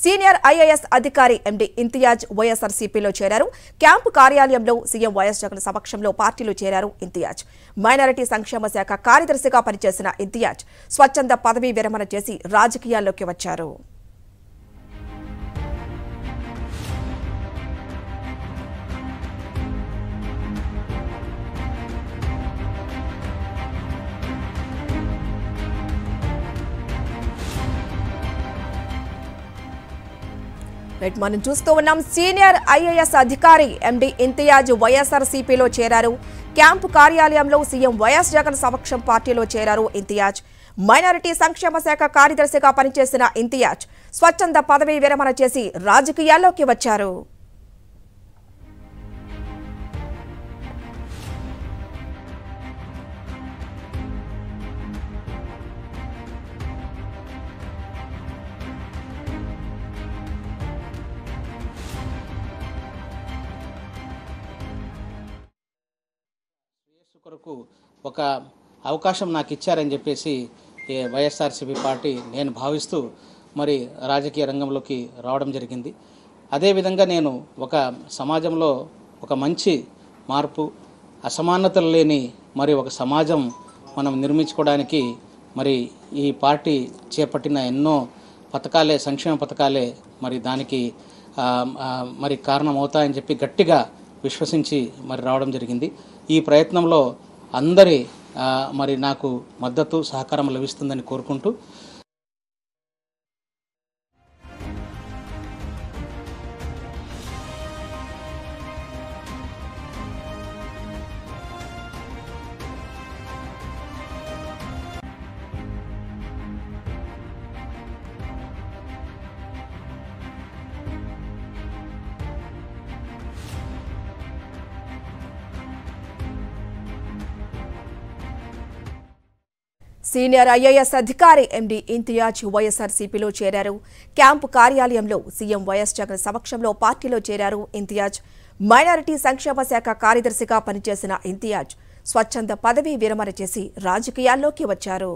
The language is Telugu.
సీనియర్ ఐఏఎస్ అధికారి ఎండి ఇంతియాజ్ వైఎస్ఆర్సీపీలో చేరారు. క్యాంపు కార్యాలయంలో సీఎం వైఎస్ జగన్ సమక్షంలో పార్టీలో చేరారు ఇంతియాజ్. మైనారిటీ సంక్షేమ శాఖ కార్యదర్శిగా పనిచేసిన ఇంతియాజ్ స్వచ్ఛంద పదవీ విరమణ చేసి రాజకీయాల్లోకి వచ్చారు. మనం చూస్తూ ఉన్నాం. సీనియర్ ఐఏఎస్ అధికారి ఎండి ఇంతియాజ్ వైఎస్ఆర్సీపీలో చేరారు. క్యాంపు కార్యాలయంలో సీఎం వైఎస్ జగన్ సమక్షం పార్టీలో చేరారు ఇంతియాజ్. మైనారిటీ సంక్షేమ శాఖ కార్యదర్శిగా పనిచేసిన ఇంతియాజ్ స్వచ్ఛంద పదవీ విరమణ చేసి రాజకీయాల్లోకి వచ్చారు. కొరకు ఒక అవకాశం నాకు ఇచ్చారని చెప్పేసి వైఎస్ఆర్సీపీ పార్టీ నేను భావిస్తూ మరి రాజకీయ రంగంలోకి రావడం జరిగింది. అదేవిధంగా నేను ఒక సమాజంలో ఒక మంచి మార్పు, అసమానతలు లేని మరి ఒక సమాజం మనం నిర్మించుకోవడానికి మరి ఈ పార్టీ చేపట్టిన ఎన్నో పథకాలే, సంక్షేమ పథకాలే మరి దానికి మరి కారణమవుతాయని చెప్పి గట్టిగా విశ్వసించి మరి రావడం జరిగింది. ఈ ప్రయత్నంలో అందరి మరి నాకు మద్దతు సహకారం లభిస్తుందని కోరుకుంటూ సీనియర్ ఐఏఎస్ అధికారి ఎండి ఇంతియాజ్ వైఎస్ఆర్సీపీలో చేరారు. క్యాంపు కార్యాలయంలో సీఎం వైఎస్ జగన్ సమక్షంలో పార్టీలో చేరారు ఇంతియాజ్. మైనారిటీ సంక్షేమ శాఖ కార్యదర్శిగా పనిచేసిన ఇంతియాజ్ స్వచ్ఛంద పదవీ విరమణ చేసి రాజకీయాల్లోకి వచ్చారు.